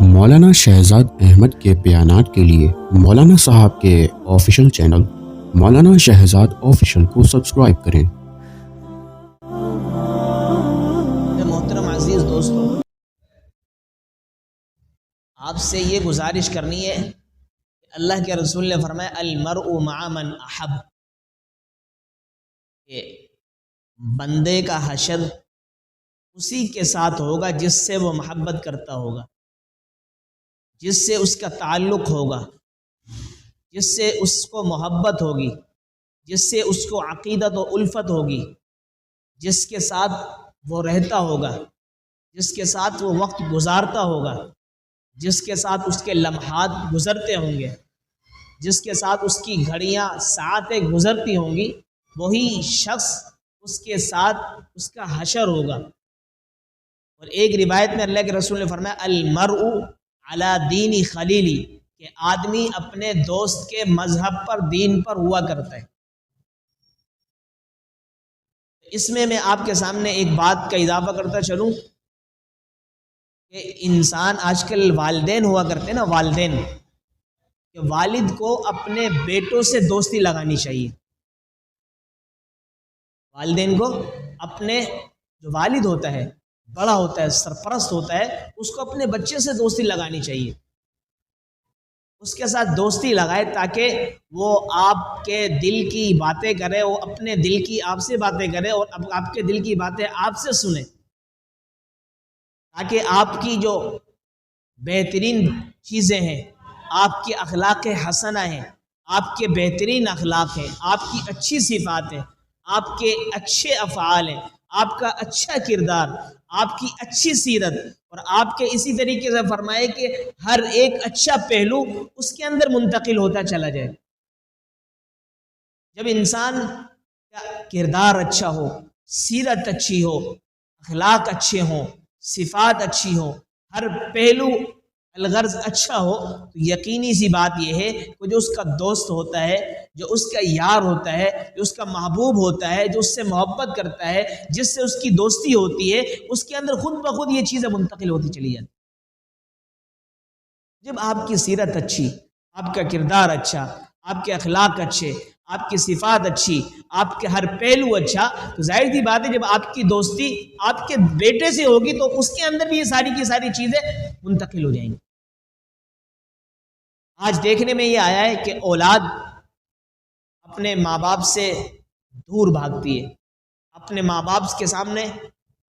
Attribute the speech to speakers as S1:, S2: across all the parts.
S1: مولانا شہزاد احمد کے بیانات کے لیے مولانا صاحب کے آفیشیل چینل مولانا شہزاد آفیشیل کو سبسکرائب کریں۔
S2: محترم عزیز دوستو، آپ سے یہ گزارش کرنی ہے کہ اللہ کے رسول نے فرمایا المرء مع من احب، کہ بندے کا حشر اسی کے ساتھ ہوگا جس سے وہ محبت کرتا ہوگا، جس سے اس کا تعلق ہوگا، جس سے اس کو محبت ہوگی، جس سے اس کو عقیدت و الفت ہوگی، جس کے ساتھ وہ رہتا ہوگا، جس کے ساتھ وہ وقت گزارتا ہوگا، جس کے ساتھ اس کے لمحات گزرتے ہوں گے، جس کے ساتھ اس کی گھڑیاں ساعتیں گزرتی ہوں گی، وہی شخص اس کے ساتھ اس کا حشر ہوگا۔ اور ایک روایت میں اللہ کے رسول نے فرمایا المرء علی دین خلیلی، کہ آدمی اپنے دوست کے مذہب پر، دین پر ہوا کرتا ہے۔ اس میں آپ کے سامنے ایک بات کا اضافہ کرتا چلوں کہ انسان آج کل والدین ہوا کرتے ہیں نا، والدین، کہ والد کو اپنے بیٹوں سے دوستی لگانی چاہیے۔ والدین کو اپنے جو والد ہوتا ہے، بڑا ہوتا ہے، سرپرست ہوتا ہے، اس کو اپنے بچے سے دوستی لگانی چاہیے، اس کے ساتھ دوستی لگائے تاکہ وہ آپ کے دل کی باتیں کرے، وہ اپنے دل کی آپ سے باتیں کرے اور آپ کے دل کی باتیں آپ سے سنے، تاکہ آپ کی جو بہترین چیزیں ہیں، آپ کے اخلاق حسنہ ہیں، آپ کے بہترین اخلاق ہیں، آپ کی اچھی صفات ہیں، آپ کے اچھے افعال ہیں، آپ کا اچھا کردار، آپ کی اچھی سیرت، اور آپ کے اسی طریقے سے فرمائے کہ ہر ایک اچھا پہلو اس کے اندر منتقل ہوتا چلا جائے۔ جب انسان کا کردار اچھا ہو، سیرت اچھی ہو، اخلاق اچھے ہوں، صفات اچھی ہوں، ہر پہلو الغرض اچھا ہو، تو یقینی سی بات یہ ہے کہ جو اس کا دوست ہوتا ہے، جو اس کا یار ہوتا ہے، جو اس کا محبوب ہوتا ہے، جو اس سے محبت کرتا ہے، جس سے اس کی دوستی ہوتی ہے، اس کے اندر خود بخود یہ چیزیں منتقل ہوتی چلی جاتی۔ جب آپ کی سیرت اچھی، آپ کا کردار اچھا، آپ کے اخلاق اچھے، آپ کی صفات اچھی، آپ کے ہر پہلو اچھا، تو ظاہر سی بات ہے جب آپ کی دوستی آپ کے بیٹے سے ہوگی تو اس کے اندر بھی یہ ساری کی ساری چیزیں منتقل ہو جائیں گی۔ آج دیکھنے میں یہ آیا ہے کہ اولاد اپنے ماں باپ سے دور بھاگتی ہے، اپنے ماں باپ کے سامنے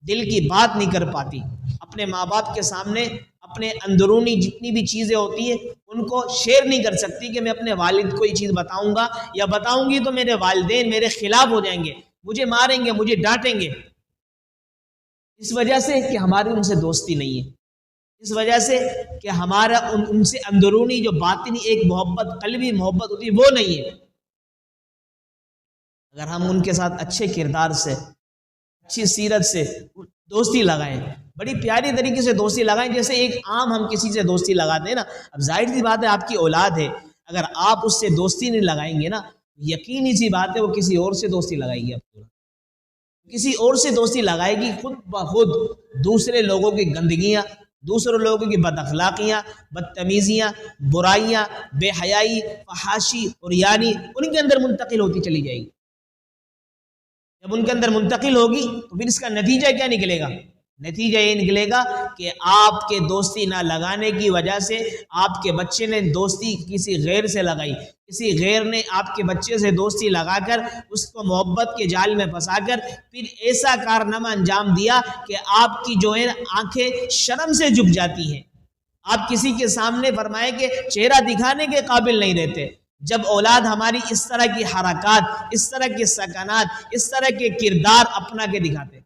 S2: دل کی بات نہیں کر پاتی، اپنے ماں باپ کے سامنے اپنے اندرونی جتنی بھی چیزیں ہوتی ہیں ان کو شیئر نہیں کر سکتی کہ میں اپنے والد کو یہ چیز بتاؤں گا، یا بتاؤں گی تو میرے والدین میرے خلاف ہو جائیں گے، مجھے ماریں گے، مجھے ڈانٹیں گے، اس وجہ سے کہ ہماری ان سے دوستی نہیں ہے، اس وجہ سے کہ ہمارا ان سے اندرونی جو باطنی ایک محبت، قلبی محبت ہوتی ہے وہ نہیں ہے۔ اگر ہم ان کے ساتھ اچھے کردار سے، اچھی سیرت سے دوستی لگائیں، بڑی پیاری طریقے سے دوستی لگائیں، جیسے ایک عام ہم کسی سے دوستی لگاتے ہیں نا، اب ظاہر سی بات ہے آپ کی اولاد ہے، اگر آپ اس سے دوستی نہیں لگائیں گے نا، یقینی سی بات ہے وہ کسی اور سے دوستی لگائے گی، آپ کسی اور سے دوستی لگائے گی، خود بخود دوسرے لوگوں کی گندگیاں، دوسرے لوگوں کی بد اخلاقیاں، بدتمیزیاں، برائیاں، بے حیائی، فحاشی اور یعنی ان کے اندر منتقل ہوتی چلی جائے گی۔ جب ان کے اندر منتقل ہوگی تو پھر اس کا نتیجہ کیا نکلے گا؟ نتیجہ یہ نکلے گا کہ آپ کے دوستی نہ لگانے کی وجہ سے آپ کے بچے نے دوستی کسی غیر سے لگائی، کسی غیر نے آپ کے بچے سے دوستی لگا کر اس کو محبت کے جال میں پھنسا کر پھر ایسا کارنامہ انجام دیا کہ آپ کی جو ہے آنکھیں شرم سے جھک جاتی ہیں، آپ کسی کے سامنے فرمائے کہ چہرہ دکھانے کے قابل نہیں رہتے۔ جب اولاد ہماری اس طرح کی حرکات، اس طرح کی سکنات، اس طرح کے کردار اپنا کے دکھاتے،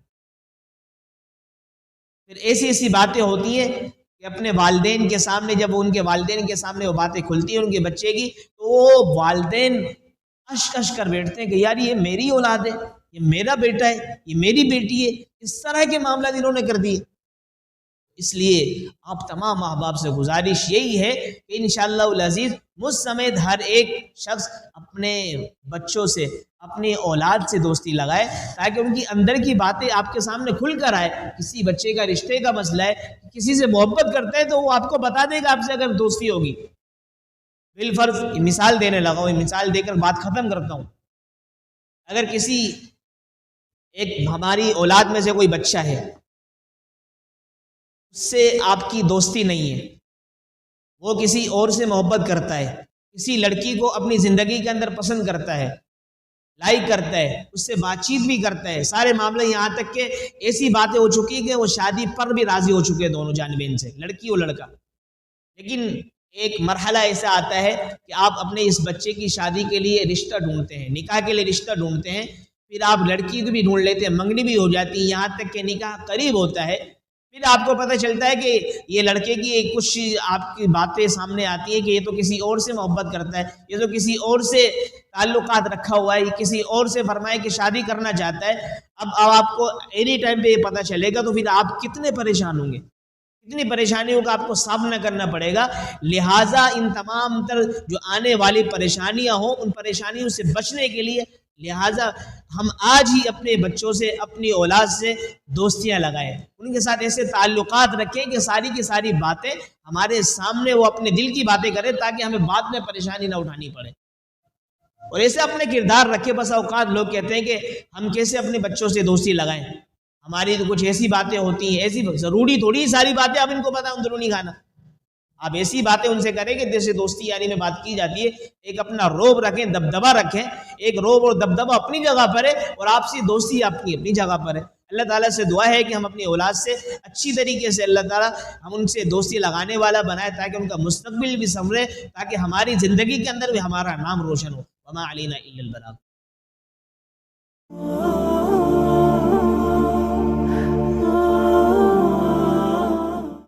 S2: پھر ایسی ایسی باتیں ہوتی ہیں کہ اپنے والدین کے سامنے، جب ان کے والدین کے سامنے وہ باتیں کھلتی ہیں ان کے بچے کی، تو وہ والدین اشک اشک کر بیٹھتے ہیں کہ یار یہ میری اولاد ہے، یہ میرا بیٹا ہے، یہ میری بیٹی ہے، اس طرح کے معاملات انہوں نے کر دیے۔ اس لیے آپ تمام ماں باپ سے گزارش یہی ہے کہ انشاءاللہ العزیز مجھ سمیت ہر ایک شخص اپنے بچوں سے، اپنی اولاد سے دوستی لگائے، تاکہ ان کی اندر کی باتیں آپ کے سامنے کھل کر آئے۔ کسی بچے کا رشتے کا مسئلہ ہے، کسی سے محبت کرتا ہے تو وہ آپ کو بتا دے گا آپ سے اگر دوستی ہوگی۔ بالفرض مثال دینے لگا ہوں، مثال دے کر بات ختم کرتا ہوں۔ اگر کسی ایک ہماری اولاد میں سے کوئی بچہ ہے، اس سے آپ کی دوستی نہیں ہے، وہ کسی اور سے محبت کرتا ہے، کسی لڑکی کو اپنی زندگی کے اندر پسند کرتا ہے، لائک کرتا ہے، اس سے بات چیت بھی کرتا ہے، سارے معاملے یہاں تک کہ ایسی باتیں ہو چکی کہ وہ شادی پر بھی راضی ہو چکے دونوں جانبین سے، لڑکی اور لڑکا۔ لیکن ایک مرحلہ ایسا آتا ہے کہ آپ اپنے اس بچے کی شادی کے لیے رشتہ ڈھونڈتے ہیں، نکاح کے لیے رشتہ ڈھونڈتے ہیں، پھر آپ لڑکی کو بھی ڈھونڈ لیتے ہیں، منگنی بھی ہو جاتی ہے، یہاں تک کہ نکاح قریب ہوتا ہے۔ پھر آپ کو پتہ چلتا ہے کہ یہ لڑکے کی کچھ آپ کی باتیں سامنے آتی ہیں کہ یہ تو کسی اور سے محبت کرتا ہے، یہ تو کسی اور سے تعلقات رکھا ہوا ہے، یہ کسی اور سے فرمائے کہ شادی کرنا چاہتا ہے۔ اب آپ کو اینی ٹائم پہ یہ پتہ چلے گا تو پھر آپ کتنے پریشان ہوں گے، کتنی پریشانیوں کا آپ کو سامنا کرنا پڑے گا۔ لہٰذا ان تمام تر جو آنے والی پریشانیاں ہوں، ان پریشانیوں سے بچنے کے لیے لہٰذا ہم آج ہی اپنے بچوں سے، اپنی اولاد سے دوستیاں لگائیں، ان کے ساتھ ایسے تعلقات رکھیں کہ ساری کی ساری باتیں ہمارے سامنے وہ اپنے دل کی باتیں کریں، تاکہ ہمیں بعد میں پریشانی نہ اٹھانی پڑے۔ اور ایسے اپنے کردار رکھے۔ بس اوقات لوگ کہتے ہیں کہ ہم کیسے اپنے بچوں سے دوستی لگائیں، ہماری تو کچھ ایسی باتیں ہوتی ہیں، ایسی ضروری تھوڑی ساری باتیں اب ان کو پتہ اندرونی کھانا۔ آپ ایسی باتیں ان سے کریں کہ جیسے دوستی یاری میں بات کی جاتی ہے، ایک اپنا روب رکھیں، دبدبہ رکھیں، ایک روب اور دبدبہ اپنی جگہ پر ہے اور آپسی دوستی اپنی جگہ پر ہے۔ اللہ تعالیٰ سے دعا ہے کہ ہم اپنی اولاد سے اچھی طریقے سے اللہ تعالیٰ ہم ان سے دوستی لگانے والا بنائے، تاکہ ان کا مستقبل بھی سنورے، تاکہ ہماری زندگی کے اندر بھی ہمارا نام روشن ہو۔ وما علینا الا البلاغ۔